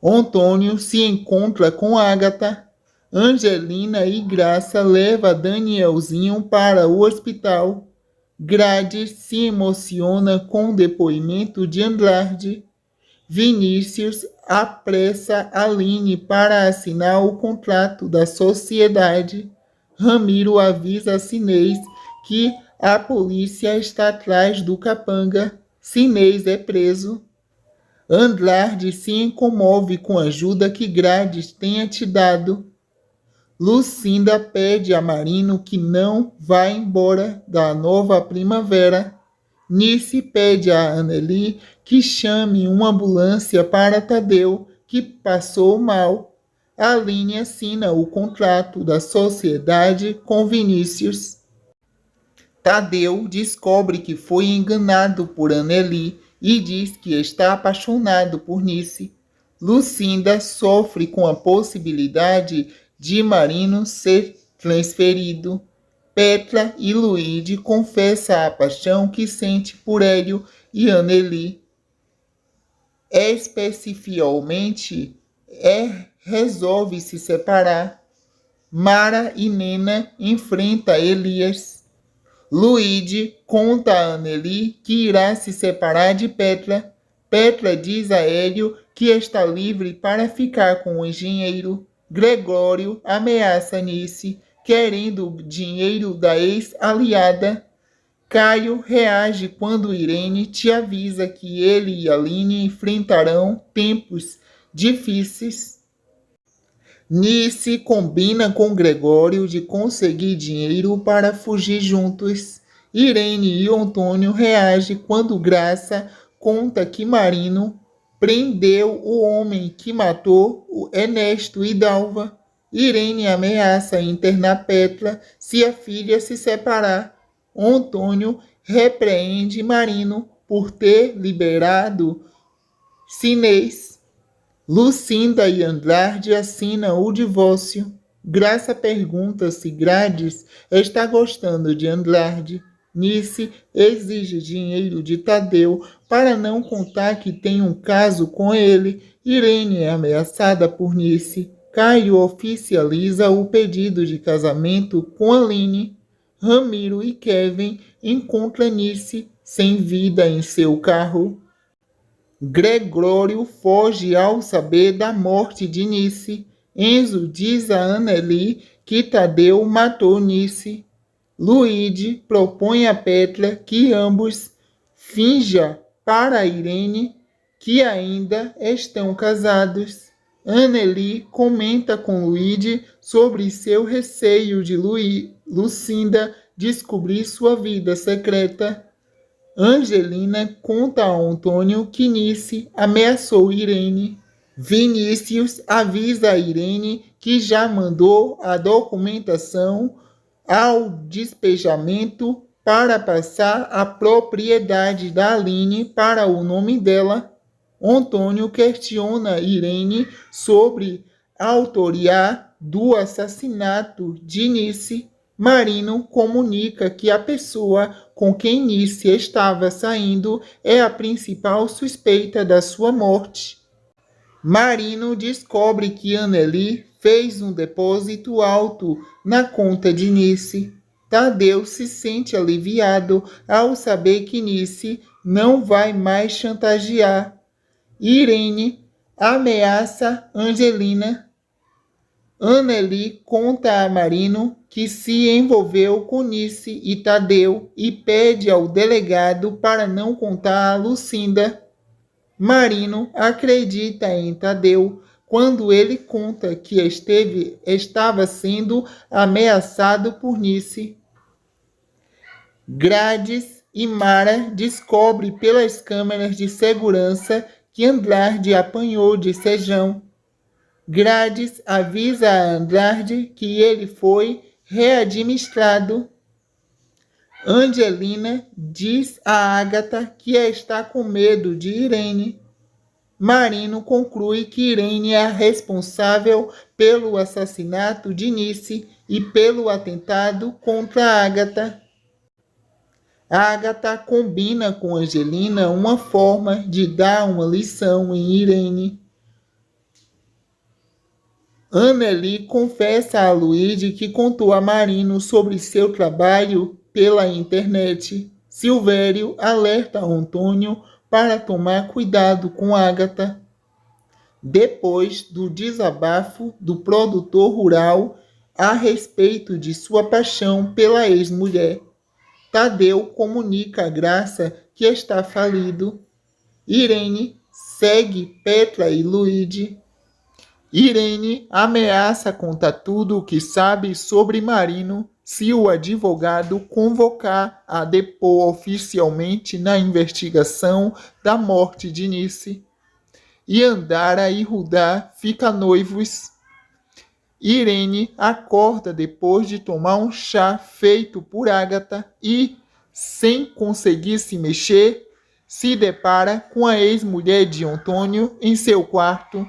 Antônio se encontra com Ágata. Angelina e Graça levam Danielzinho para o hospital. Grades se emociona com o depoimento de Andrade. Vinícius apressa Aline para assinar o contrato da sociedade. Ramiro avisa Sinês que a polícia está atrás do capanga. Sinês é preso. Andrade se incomove com a ajuda que Grades tenha te dado. Lucinda pede a Marino que não vá embora da nova primavera. Nice pede a Anneli que chame uma ambulância para Tadeu, que passou mal. Aline assina o contrato da sociedade com Vinícius. Tadeu descobre que foi enganado por Anneli e diz que está apaixonado por Nice. Lucinda sofre com a possibilidade de Marino ser transferido. Petra e Luíde confessam a paixão que sente por Hélio e Anneli. Especificamente, resolve se separar. Mara e Nena enfrentam Elias. Luíde conta a Anneli que irá se separar de Petra. Petra diz a Hélio que está livre para ficar com o engenheiro. Gregório ameaça Nice, querendo o dinheiro da ex-aliada. Caio reage quando Irene te avisa que ele e Aline enfrentarão tempos difíceis. Nice combina com Gregório de conseguir dinheiro para fugir juntos. Irene e Antônio reagem quando Graça conta que Marino prendeu o homem que matou o Ernesto e Dalva. Irene ameaça internar Petra se a filha se separar. Antônio repreende Marino por ter liberado Sinês. Lucinda e Andrade assinam o divórcio. Graça pergunta se Grades está gostando de Andrade. Nice exige dinheiro de Tadeu para não contar que tem um caso com ele. Irene é ameaçada por Nice. Caio oficializa o pedido de casamento com Aline. Ramiro e Kevin encontram Nice sem vida em seu carro. Gregório foge ao saber da morte de Nice. Enzo diz a Anneli que Tadeu matou Nice. Luíde propõe a Petra que ambos finja para Irene que ainda estão casados. Anneli comenta com Luíde sobre seu receio de Lucinda descobrir sua vida secreta. Angelina conta a Antônio que Nice ameaçou Irene. Vinícius avisa a Irene que já mandou a documentação ao despejamento para passar a propriedade da Aline para o nome dela. Antônio questiona Irene sobre a autoria do assassinato de Nice. Marino comunica que a pessoa com quem Nice estava saindo é a principal suspeita da sua morte. Marino descobre que Anneli fez um depósito alto na conta de Nice. Tadeu se sente aliviado ao saber que Nice não vai mais chantagear. Irene ameaça Angelina. Anneli conta a Marino que se envolveu com Nice e Tadeu e pede ao delegado para não contar a Lucinda. Marino acredita em Tadeu quando ele conta que estava sendo ameaçado por Nice. Grades e Mara descobrem pelas câmeras de segurança que Andrade apanhou de Sejão. Grades avisa a Andrade que ele foi readministrado. Angelina diz a Ágata que está com medo de Irene. Marino conclui que Irene é a responsável pelo assassinato de Nice e pelo atentado contra Ágata. Ágata combina com Angelina uma forma de dar uma lição em Irene. Anneli confessa a Luíde que contou a Marino sobre seu trabalho pela internet. Silvério alerta Antônio para tomar cuidado com Ágata. Depois do desabafo do produtor rural a respeito de sua paixão pela ex-mulher, Tadeu comunica a Graça que está falido. Irene segue Petra e Luíde. Irene ameaça contar tudo o que sabe sobre Marino se o advogado convocar a depor oficialmente na investigação da morte de Nice. E Andara e Rudá ficam noivos. Irene acorda depois de tomar um chá feito por Ágata e, sem conseguir se mexer, se depara com a ex-mulher de Antônio em seu quarto.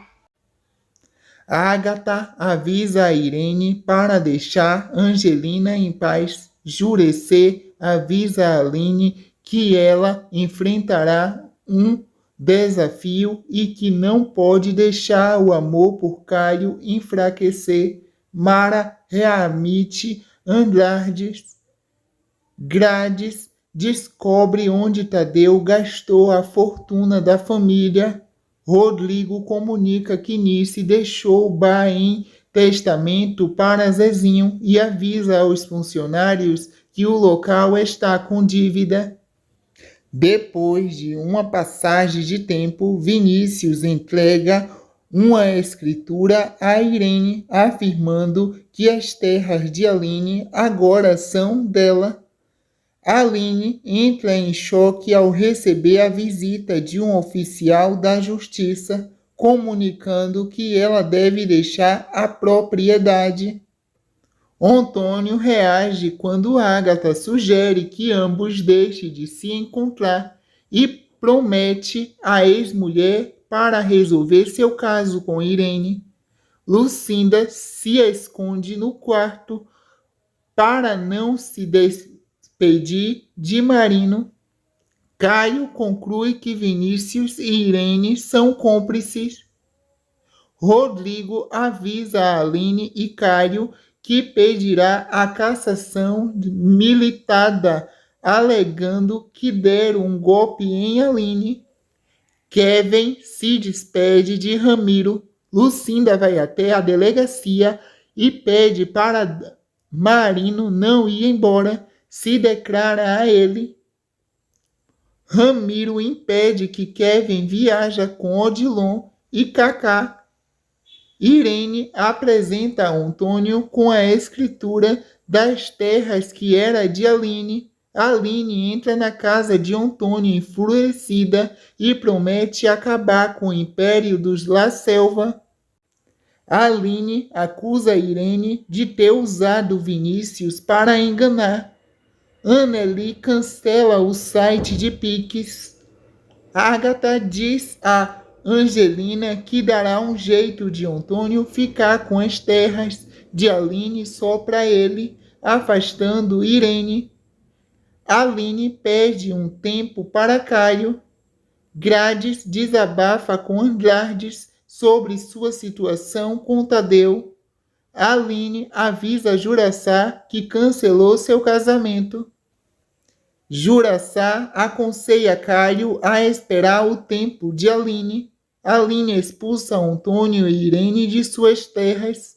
Ágata avisa a Irene para deixar Angelina em paz. Jurecê avisa a Aline que ela enfrentará um desafio e que não pode deixar o amor por Caio enfraquecer. Mara readmite Andrades. Grades descobre onde Tadeu gastou a fortuna da família. Rodrigo comunica que Nice deixou o bar em testamento para Zezinho e avisa aos funcionários que o local está com dívida. Depois de uma passagem de tempo, Vinícius entrega uma escritura a Irene, afirmando que as terras de Aline agora são dela. Aline entra em choque ao receber a visita de um oficial da justiça, comunicando que ela deve deixar a propriedade. Antônio reage quando Ágata sugere que ambos deixem de se encontrar e promete a ex-mulher para resolver seu caso com Irene. Lucinda se esconde no quarto para não se despedir de Marino. Caio conclui que Vinícius e Irene são cúmplices. Rodrigo avisa a Aline e Caio que pedirá a cassação militada, alegando que deram um golpe em Aline. Kevin se despede de Ramiro. Lucinda vai até a delegacia e pede para Marino não ir embora, se declara a ele. Ramiro impede que Kevin viaja com Odilon e Cacá. Irene apresenta a Antônio com a escritura das terras que era de Aline. Aline entra na casa de Antônio enfurecida e promete acabar com o império dos La Selva. Aline acusa Irene de ter usado Vinícius para enganar. Anneli cancela o site de Pix. Ágata diz a Angelina que dará um jeito de Antônio ficar com as terras de Aline só para ele, afastando Irene. Aline pede um tempo para Caio. Grades desabafa com Andrades sobre sua situação com Tadeu. Aline avisa Juraçá que cancelou seu casamento. Juraçá aconselha Caio a esperar o tempo de Aline. Aline expulsa Antônio e Irene de suas terras.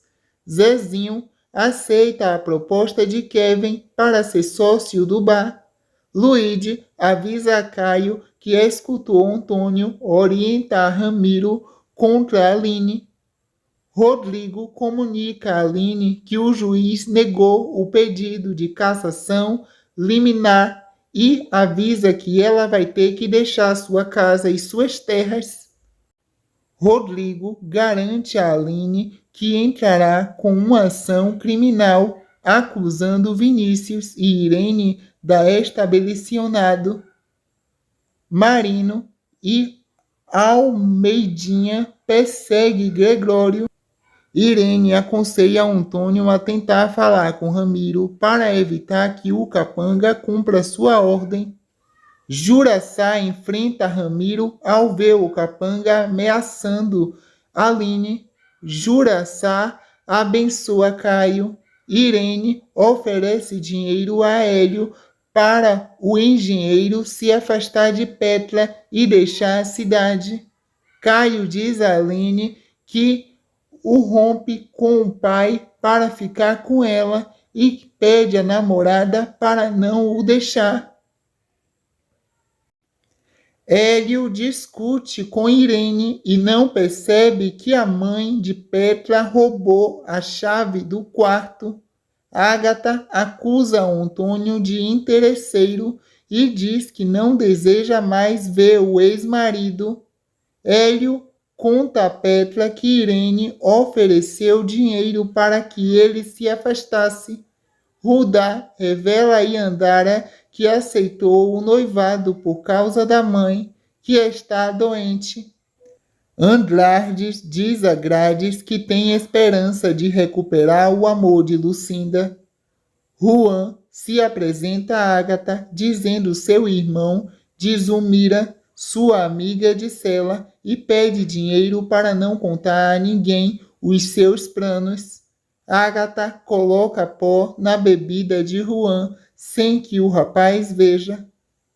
Zezinho aceita a proposta de Kevin para ser sócio do bar. Luíde avisa a Caio que escutou Antônio orientar Ramiro contra Aline. Rodrigo comunica a Aline que o juiz negou o pedido de cassação liminar e avisa que ela vai ter que deixar sua casa e suas terras. Rodrigo garante a Aline que entrará com uma ação criminal acusando Vinícius e Irene da estabelecionado. Marino e Almeidinha persegue Gregório. Irene aconselha Antônio a tentar falar com Ramiro para evitar que o capanga cumpra sua ordem. Juraçá enfrenta Ramiro ao ver o capanga ameaçando Aline. Juraçá abençoa Caio. Irene oferece dinheiro a Hélio para o engenheiro se afastar de Pétla e deixar a cidade. Caio diz a Aline que o rompe com o pai para ficar com ela e pede a namorada para não o deixar. Hélio discute com Irene e não percebe que a mãe de Petra roubou a chave do quarto. Ágata acusa Antônio de interesseiro e diz que não deseja mais ver o ex-marido. Hélio conta a Petra que Irene ofereceu dinheiro para que ele se afastasse. Rudá revela a Yandara que aceitou o noivado por causa da mãe, que está doente. Andrades diz a Grades que tem esperança de recuperar o amor de Lucinda. Juan se apresenta a Ágata dizendo seu irmão de Zulmira, sua amiga de cela, e pede dinheiro para não contar a ninguém os seus planos. Ágata coloca pó na bebida de Juan sem que o rapaz veja.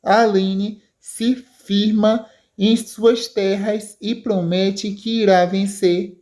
Aline se firma em suas terras e promete que irá vencer.